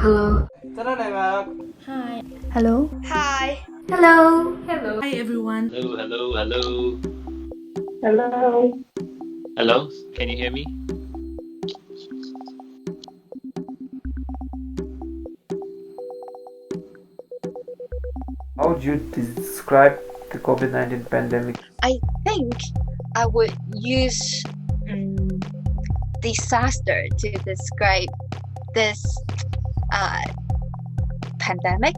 Hello. Tara na, Mark. Hi. Hello. Hi. Hello. Hello. Hi everyone. Hello, hello, hello. Hello. Hello, can you hear me? How would you describe the COVID-19 pandemic? I think I would use disaster to describe this pandemic.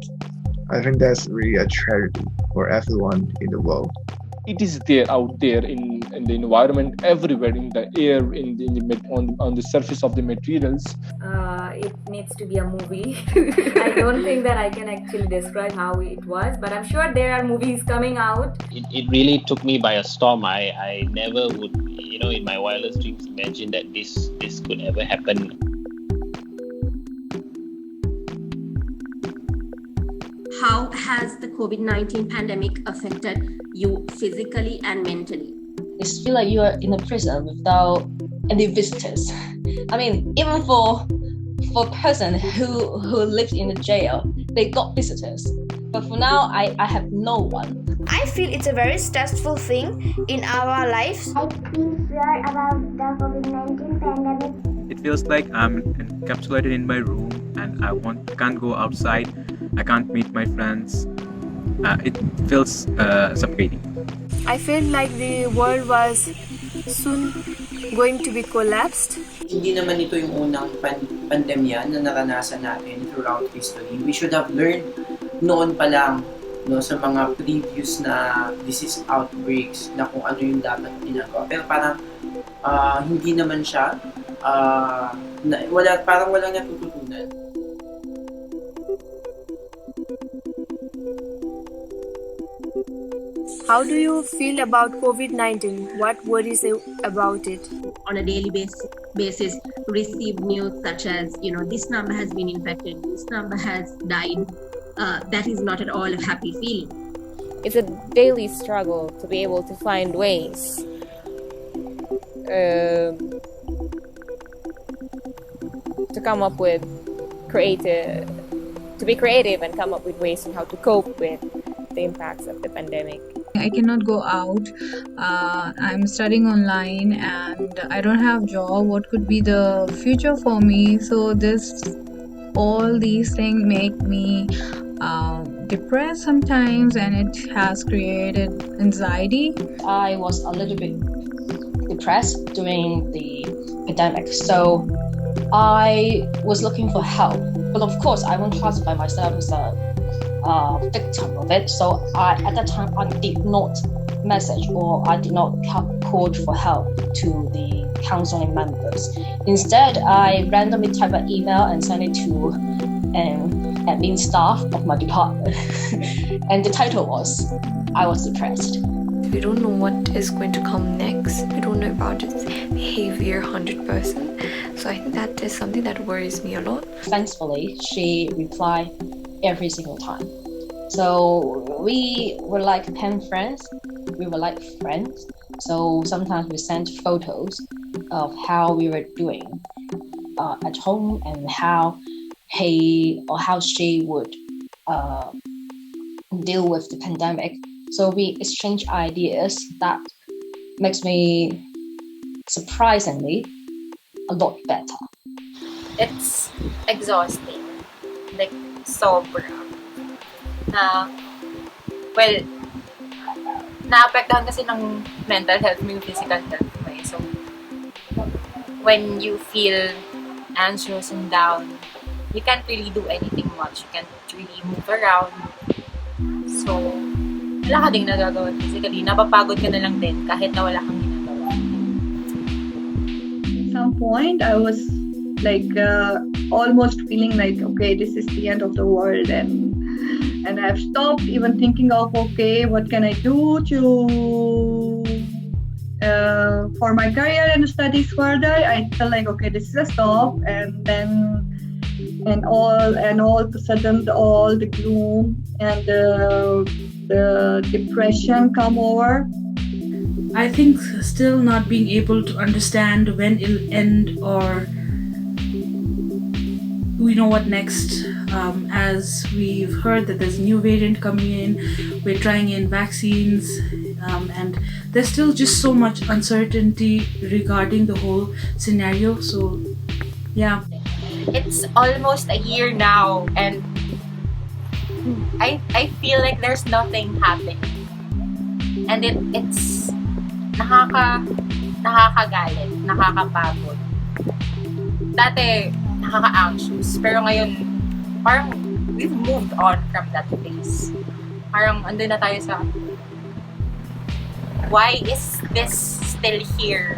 I think that's really a tragedy for everyone in the world. It is there out there in the environment, everywhere, in the air, on the surface of the materials. It needs to be a movie. I don't think that I can actually describe how it was, but I'm sure there are movies coming out. It really took me by a storm. I never would, in my wildest dreams imagine that this could ever happen. How has the COVID-19 pandemic affected you physically and mentally? It's feel like you are in a prison without any visitors. I mean, even for a person who lives in a jail, they got visitors. But for now, I have no one. I feel it's a very stressful thing in our lives. I feel fear about the COVID-19 pandemic. It feels like I'm encapsulated in my room and I can't go outside. I can't meet my friends. It feels suffocating. I felt like the world was soon going to be collapsed. Hindi naman ito yung unang pandemya na naranasan natin throughout history. We should have learned noon pa lang sa mga previous na disease outbreaks na kung ano yung dapat ginagawa. Pero parang hindi naman siya parang walang natututunan. How do you feel about COVID-19? What worries you about it? On a daily basis, receive news such as, this number has been infected, this number has died. That is not at all a happy feeling. It's a daily struggle to be able to find ways to come up with to be creative and come up with ways on how to cope with the impacts of the pandemic. I cannot go out. I'm studying online and I don't have job. What could be the future for me? So all these things make me depressed sometimes, and it has created anxiety. I was a little bit depressed during the pandemic, so I was looking for help. But of course, I won't classify myself as a victim of it. So at that time, I did not message or I did not call for help to the counseling members. Instead, I randomly typed an email and sent it to an admin staff of my department. And the title was, I was depressed. We don't know what is going to come next. We don't know about its behavior 100%. So I think that is something that worries me a lot. Thankfully, she replied every single time. So we were like pen friends. We were like friends. So sometimes we sent photos of how we were doing at home and how she would deal with the pandemic. So we exchange ideas. That makes me surprisingly a lot better. It's exhausting. Like, sobra. Naapektahan kasi ng mental health mo yung physical health mo eh. So, when you feel anxious and down, you can't really do anything much. You can't really move around. So, wala ka ding nagagawa physically. Napapagod ka na lang din kahit na wala kang ginagawa. At some point, I was like almost feeling like, okay, this is the end of the world, and I've stopped even thinking of, okay, what can I do for my career and studies further. I felt like, okay, this is a stop, and all of a sudden all the gloom and the depression come over. I think still not being able to understand when it'll end or we know what next. As we've heard that there's a new variant coming in, we're trying in vaccines, and there's still just so much uncertainty regarding the whole scenario. So yeah, it's almost a year now, and I feel like there's nothing happening, and it's nakakagalit, nakakapagod. Dati nakaka-anxious, pero ngayon parang we've moved on from that phase. Parang andun na tayo sa why is this still here?